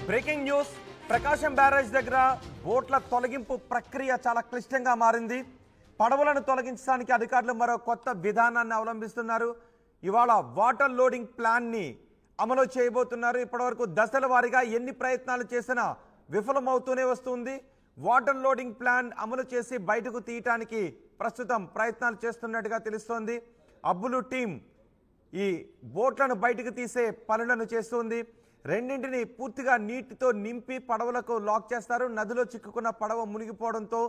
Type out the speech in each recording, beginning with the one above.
Breaking news ప్రకాశం barrage దగ్గర బోట్ల తొలగింపు ప్రక్రియ చాలా క్లిష్టంగా మారింది. పడవలను తొలగించడానికి అధికారులు మరో కొత్త విధానాన్ని అవలంబిస్తున్నారు. ఇవాళ వాటర్ లోడింగ్ ప్లాన్ ని అమలు చేయబోతున్నారు. ఇప్పటివరకు దశల వారీగా ఎన్ని ప్రయత్నాలు చేసినా విఫలమవుతూనే వస్తుంది. వాటర్ లోడింగ్ ప్లాన్ అమలు చేసి బయటకు తీయటానికి ప్రస్తుతం ప్రయత్నాలు చేస్తున్నట్టుగా తెలుస్తోంది. అబ్బులు టీం ఈ బోట్లను బయటకు తీసే పనులను చేస్తుంది. రెండింటిని పూర్తిగా నీటితో నింపి పడవలకు లాక్ చేస్తారు. నదిలో చిక్కుకున్న పడవ మునిగిపోవడంతో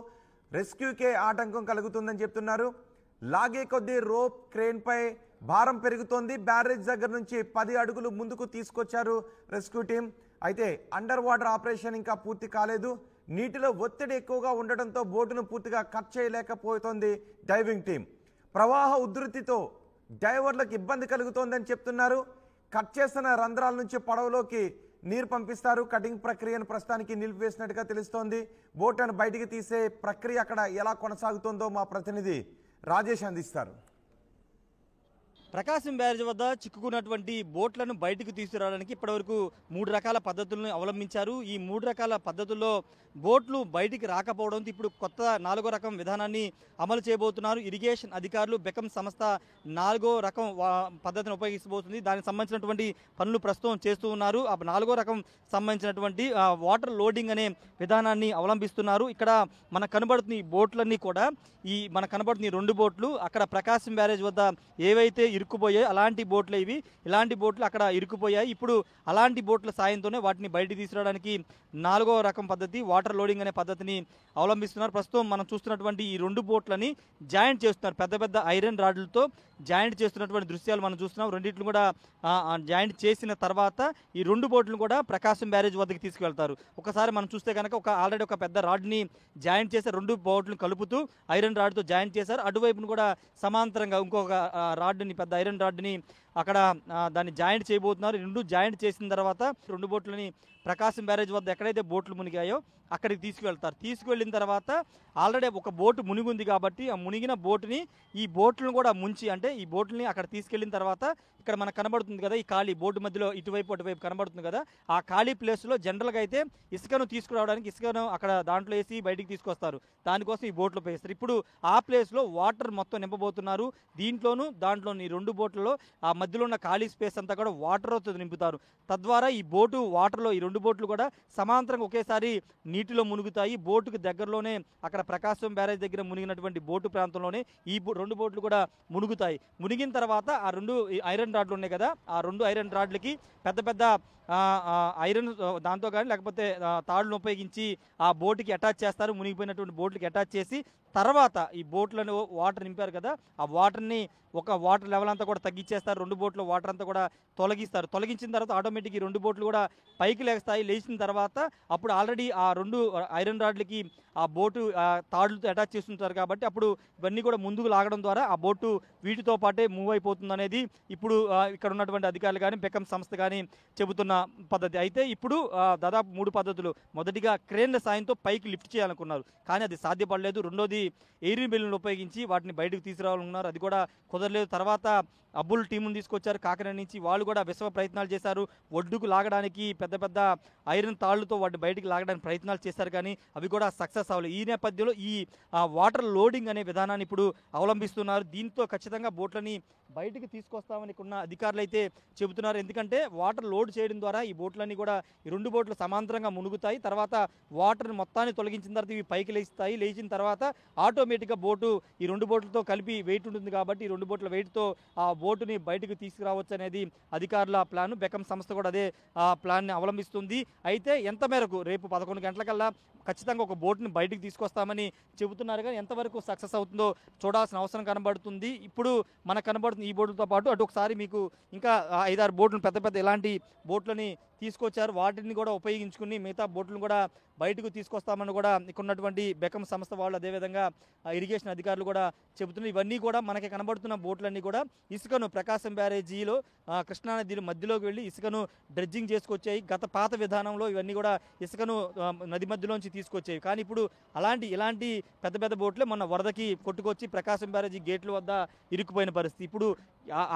రెస్క్యూకే ఆటంకం కలుగుతుందని చెప్తున్నారు. లాగే కొద్దీ రోప్ క్రేన్ పై భారం పెరుగుతోంది. బ్యారేజ్ దగ్గర నుంచి 10 అడుగులు ముందుకు తీసుకొచ్చారు రెస్క్యూ టీం. అయితే అండర్ వాటర్ ఆపరేషన్ ఇంకా పూర్తి కాలేదు. నీటిలో ఒత్తిడి ఎక్కువగా ఉండడంతో బోటును పూర్తిగా కట్ చేయలేకపోతోంది డైవింగ్ టీం. ప్రవాహ ఉధృతితో డైవర్లకు ఇబ్బంది కలుగుతోందని చెప్తున్నారు. కట్ చేసిన రంధ్రాల నుంచి పడవలోకి నీరు పంపిస్తారు. కటింగ్ ప్రక్రియను ప్రస్తుతానికి నిలిపివేసినట్టుగా తెలుస్తోంది. బోట్లను బయటికి తీసే ప్రక్రియ అక్కడ ఎలా కొనసాగుతుందో మా ప్రతినిధి రాజేష్ అందిస్తారు. ప్రకాశం బ్యారేజ్ వద్ద చిక్కుకున్నటువంటి బోట్లను బయటకు తీసుకురావడానికి ఇప్పటివరకు 3 రకాల పద్ధతులను అవలంబించారు. ఈ 3 రకాల పద్ధతుల్లో బోట్లు బయటికి రాకపోవడంతో ఇప్పుడు కొత్త 4వ రకం విధానాన్ని అమలు చేయబోతున్నారు. ఇరిగేషన్ అధికారులు బెకం సంస్థ 4వ రకం పద్ధతిని ఉపయోగించబోతుంది. దానికి సంబంధించినటువంటి పనులు ప్రస్తుతం చేస్తూ ఉన్నారు. ఆ 4వ రకం సంబంధించినటువంటి వాటర్ లోడింగ్ అనే విధానాన్ని అవలంబిస్తున్నారు. ఇక్కడ మనకు కనబడుతున్న ఈ బోట్లన్నీ కూడా మనకు కనబడుతున్న 2 బోట్లు అక్కడ ప్రకాశం బ్యారేజ్ వద్ద ఏవైతే ఇరుక్కుపోయాయి అలాంటి బోట్లు ఇవి. ఇలాంటి బోట్లు అక్కడ ఇరుక్కుపోయాయి. ఇప్పుడు అలాంటి బోట్ల సాయంతోనే వాటిని బయటికి తీసుకురావడానికి 4వ రకం పద్ధతి వాటర్ లోడింగ్ అనే పద్ధతిని అవలంబిస్తున్నారు. ప్రస్తుతం మనం చూస్తున్నటువంటి ఈ 2 బోట్లని జాయింట్ చేస్తున్నారు. పెద్ద పెద్ద ఐరన్ రాడ్లతో జాయింట్ చేస్తున్నటువంటి దృశ్యాలు మనం చూస్తున్నాం. రెండింటిని కూడా జాయింట్ చేసిన తర్వాత ఈ 2 బోట్లను కూడా ప్రకాశం బ్యారేజ్ వద్దకు తీసుకువెళ్తారు. ఒకసారి మనం చూస్తే కనుక ఆల్రెడీ ఒక పెద్ద రాడ్ని జాయింట్ చేసి 2 బోట్లను కలుపుతూ ఐరన్ రాడ్తో జాయింట్ చేశారు. అటువైపును కూడా సమాంతరంగా ఇంకొక రాడ్ని పెద్ద ఐరన్ రాడ్ని అక్కడ దాన్ని జాయింట్ చేయబోతున్నారు. 2 జాయింట్ చేసిన తర్వాత 2 బోట్లని ప్రకాశం బ్యారేజ్ వద్ద ఎక్కడైతే బోట్లు మునిగాయో అక్కడికి తీసుకువెళ్తారు. తీసుకువెళ్ళిన తర్వాత ఆల్రెడీ ఒక బోటు మునిగింది కాబట్టి ఆ మునిగిన బోటుని ఈ బోట్లను కూడా ముంచి అంటే ఈ బోట్లని అక్కడ తీసుకెళ్లిన తర్వాత ఇక్కడ మనకు కనబడుతుంది కదా ఈ ఖాళీ బోటు మధ్యలో ఇటువైపు అటువైపు కనబడుతుంది కదా ఆ ఖాళీ ప్లేస్లో జనరల్గా అయితే ఇసుకను తీసుకురావడానికి ఇసుకను అక్కడ దాంట్లో వేసి బయటికి తీసుకొస్తారు. దానికోసం ఈ బోట్లు ఉపయోగిస్తారు. ఇప్పుడు ఆ ప్లేస్లో వాటర్ మొత్తం నింపబోతున్నారు. దాంట్లోని 2 బోట్లలో ఆ మధ్యలో ఉన్న ఖాళీ స్పేస్ అంతా కూడా వాటర్తో నింపుతారు. తద్వారా ఈ బోటు వాటర్లో ఈ 2 బోట్లు కూడా సమాంతరంగా ఒకేసారి నీటిలో మునుగుతాయి. బోటుకు దగ్గరలోనే అక్కడ ప్రకాశం బ్యారేజ్ దగ్గర మునిగినటువంటి బోటు ప్రాంతంలోనే ఈ 2 బోట్లు కూడా మునుగుతాయి. మునిగిన తర్వాత ఆ 2 ఐరన్ రాడ్లు ఉన్నాయి కదా ఆ 2 ఐరన్ రాడ్లకి పెద్ద పెద్ద ఐరన్ దాంతో కానీ లేకపోతే తాడును ఉపయోగించి ఆ బోటుకి అటాచ్ చేస్తారు. మునిగిపోయినటువంటి బోట్లకి అటాచ్ చేసి తర్వాత ఈ బోట్లను వాటర్ నింపారు కదా ఆ వాటర్ని ఒక వాటర్ లెవెల్ అంతా కూడా తగ్గించేస్తారు. 2 బోట్ల వాటర్ అంతా కూడా తొలగిస్తారు. తొలగించిన తర్వాత ఆటోమేటిక్ ఈ 2 బోట్లు కూడా పైకి లేస్తాయి. లేచిన తర్వాత అప్పుడు ఆల్రెడీ ఆ 2 ఐరన్ రాడ్లకి ఆ బోటు తాడులతో అటాచ్ చేస్తుంటారు కాబట్టి అప్పుడు ఇవన్నీ కూడా ముందుకు లాగడం ద్వారా ఆ బోటు వీటితో పాటే మూవ్ అయిపోతుంది అనేది ఇప్పుడు ఇక్కడ ఉన్నటువంటి అధికారులు కానీ బెకం సంస్థ కానీ చెబుతున్న పద్ధతి. అయితే ఇప్పుడు దాదాపు 3 పద్ధతులు. మొదటిగా క్రేన్ల సాయంతో పైకి లిఫ్ట్ చేయాలనుకున్నారు కానీ అది సాధ్యపడలేదు. రెండోది ఎయిరింగ్ బెలూన్లు ఉపయోగించి వాటిని బయటకు తీసుకురావాలనుకున్నారు. అది కూడా కుదరలేదు. తర్వాత అబ్బుల్ టీమును తీసుకొచ్చారు కాకినాడ నుంచి. వాళ్ళు కూడా విశ్వ ప్రయత్నాలు చేశారు. ఒడ్డుకు లాగడానికి పెద్ద పెద్ద ఐరన్ తాళ్లతో వాటిని బయటికి లాగడానికి ప్రయత్నాలు చేశారు కానీ అవి కూడా సక్సెస్ అవ్వలేదు. ఈ నేపథ్యంలో ఈ వాటర్ లోడింగ్ అనే విధానాన్ని ఇప్పుడు అవలంబిస్తున్నారు. దీంతో ఖచ్చితంగా బోట్లని బయటికి తీసుకొస్తామని ఉన్న అధికారులు అయితే చెబుతున్నారు. ఎందుకంటే వాటర్ లోడ్ చేయడం ద్వారా ఈ బోట్లన్నీ కూడా ఈ 2 బోట్లు సమాంతరంగా మునుగుతాయి. తర్వాత వాటర్ మొత్తాన్ని తొలగించిన తర్వాత ఇవి పైకి లేస్తాయి. లేచిన తర్వాత ఆటోమేటిక్గా బోటు ఈ 2 బోట్లతో కలిపి వెయిట్ ఉంటుంది కాబట్టి ఈ 2 బోట్ల వెయిట్తో ఆ బోటుని బయటకు తీసుకురావచ్చు అనేది అధికారుల ప్లాన్. బెకం సంస్థ కూడా అదే ప్లాన్ని అవలంబిస్తుంది. అయితే ఎంత మేరకు రేపు 11 గంటలకల్లా ఖచ్చితంగా ఒక బోట్ని బయటకు తీసుకొస్తామని చెబుతున్నారు కానీ ఎంతవరకు సక్సెస్ అవుతుందో చూడాల్సిన అవసరం కనబడుతుంది. ఇప్పుడు మనకు కనబడుతుంది ఈ బోట్లతో పాటు అటు ఒకసారి మీకు ఇంకా 5-6 బోట్లు పెద్ద పెద్ద ఇలాంటి బోట్లని తీసుకొచ్చారు. వాటిని కూడా ఉపయోగించుకుని మిగతా బోట్లను కూడా బయటకు తీసుకొస్తామని కూడా ఇక్కడ ఉన్నటువంటి బెకం సంస్థ వాళ్ళు అదేవిధంగా ఇరిగేషన్ అధికారులు కూడా చెబుతున్నారు. ఇవన్నీ కూడా మనకి కనబడుతున్న బోట్లన్నీ కూడా ఇసుకను ప్రకాశం బ్యారేజీలో కృష్ణానది మధ్యలోకి వెళ్ళి ఇసుకను డ్రెడ్జింగ్ చేసుకొచ్చాయి. పాత విధానంలో ఇవన్నీ కూడా ఇసుకను నది మధ్యలోంచి తీసుకొచ్చాయి. కానీ ఇప్పుడు ఇలాంటి పెద్ద పెద్ద బోట్లే మొన్న వరదకి కొట్టుకొచ్చి ప్రకాశం బ్యారేజీ గేట్ల వద్ద ఇరుక్కుపోయిన పరిస్థితి. ఇప్పుడు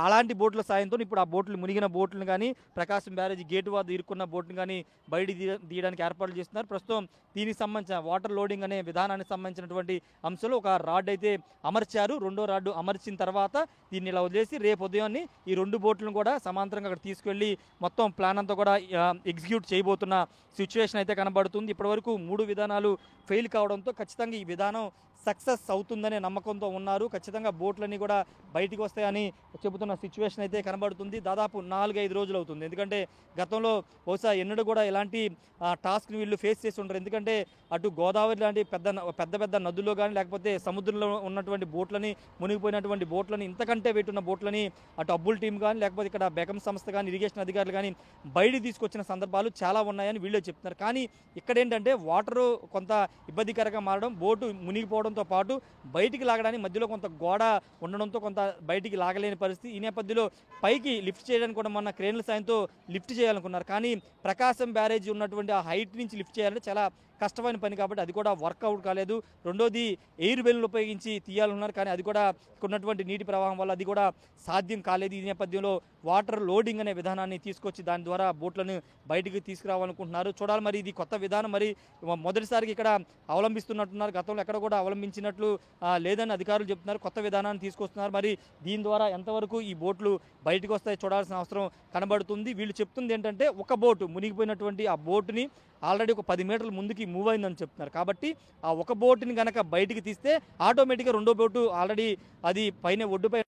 అలాంటి బోట్ల సాయంతో ఇప్పుడు ఆ బోట్లు మునిగిన బోట్లను కానీ ప్రకాశం బ్యారేజీ గేటు వద్ద ఇరుక్కున్న బోట్ని కానీ బయటికి తీయడానికి ఏర్పాట్లు చేస్తున్నారు. ప్రస్తుతం దీనికి సంబంధించిన వాటర్ లోడింగ్ అనే విధానానికి సంబంధించినటువంటి అంశంలో ఒక రాడ్ అయితే అమర్చారు. రెండో రాడ్డు అమర్చిన తర్వాత దీన్ని ఇలా వదిలేసి రేపు ఉదయాన్ని ఈ 2 బోట్లను కూడా సమాంతరంగా అక్కడ తీసుకెళ్లి మొత్తం ప్లాన్ అంతా కూడా ఎగ్జిక్యూట్ చేయబోతున్న సిచ్యువేషన్ అయితే కనబడుతుంది. ఇప్పటివరకు 3 విధానాలు ఫెయిల్ కావడంతో ఖచ్చితంగా ఈ విధానం సక్సెస్ అవుతుందనే నమ్మకంతో ఉన్నారు. ఖచ్చితంగా బోట్లన్నీ కూడా బయటికి వస్తాయని చెబుతున్న సిచ్యువేషన్ అయితే కనబడుతుంది. దాదాపు 4-5 రోజులు అవుతుంది. ఎందుకంటే గతంలో బహుశా ఎన్నడూ కూడా ఇలాంటి టాస్క్ని వీళ్ళు ఫేస్ చేసి ఉంటారు. ఎందుకంటే అటు గోదావరి లాంటి పెద్ద నదుల్లో కానీ లేకపోతే సముద్రంలో ఉన్నటువంటి బోట్లని, మునిగిపోయినటువంటి బోట్లని, ఇంతకంటే పెట్టున్న బోట్లని అటు అబ్బుల్ టీం కానీ లేకపోతే ఇక్కడ బెకం సంస్థ కానీ ఇరిగేషన్ అధికారులు కానీ బయటికి తీసుకొచ్చిన సందర్భాలు చాలా ఉన్నాయని వీళ్ళే చెప్తున్నారు. కానీ ఇక్కడ ఏంటంటే వాటరు కొంత ఇబ్బందికరంగా మారడం, బోటు మునిగిపోవడంతో పాటు బయటికి లాగడానికి మధ్యలో కొంత గోడ ఉండడంతో కొంత బయటికి లాగలేని పరిస్థితి. ఈ నేపథ్యంలో పైకి లిఫ్ట్ చేయడానికి కూడా మొన్న క్రేన్ల సాయంతో లిఫ్ట్ చేయాలనుకున్నారు. కానీ ప్రకాశం బ్యారేజీ ఉన్నటువంటి ఆ హైట్ నుంచి లిఫ్ట్ చేయాలంటే చాలా కష్టమైన పని కాబట్టి అది కూడా వర్కౌట్ కాలేదు. రెండోది ఎయిర్ బెలూన్లు ఉపయోగించి తీయాలన్నారు. కానీ అది కూడా ఉన్నటువంటి నీటి ప్రవాహం వల్ల అది కూడా సాధ్యం కాలేదు. ఈ నేపథ్యంలో వాటర్ లోడింగ్ అనే విధానాన్ని తీసుకొచ్చి దాని ద్వారా బోట్లను బయటికి తీసుకురావాలనుకుంటున్నారు. చూడాలి మరి ఇది కొత్త విధానం, మరి మొదటిసారికి ఇక్కడ అవలంబిస్తున్నట్టున్నారు. గతంలో ఎక్కడ కూడా అవలంబించినట్లు లేదని అధికారులు చెప్తున్నారు. కొత్త విధానాన్ని తీసుకొస్తున్నారు. మరి దీని ద్వారా ఎంతవరకు ఈ బోట్లు బయటకు వస్తాయి చూడాల్సిన అవసరం కనబడుతుంది. వీళ్ళు చెప్తుంది ఏంటంటే ఒక బోటు మునిగిపోయినటువంటి ఆ బోటుని ఆల్రెడీ ఒక 10 మీటర్ల ముందుకి మూవ్ అయిందని చెప్తున్నారు. కాబట్టి ఆ ఒక బోటుని కనుక బయటికి తీస్తే ఆటోమేటిక్గా రెండో బోటు ఆల్రెడీ అది పైన ఒడ్డుపై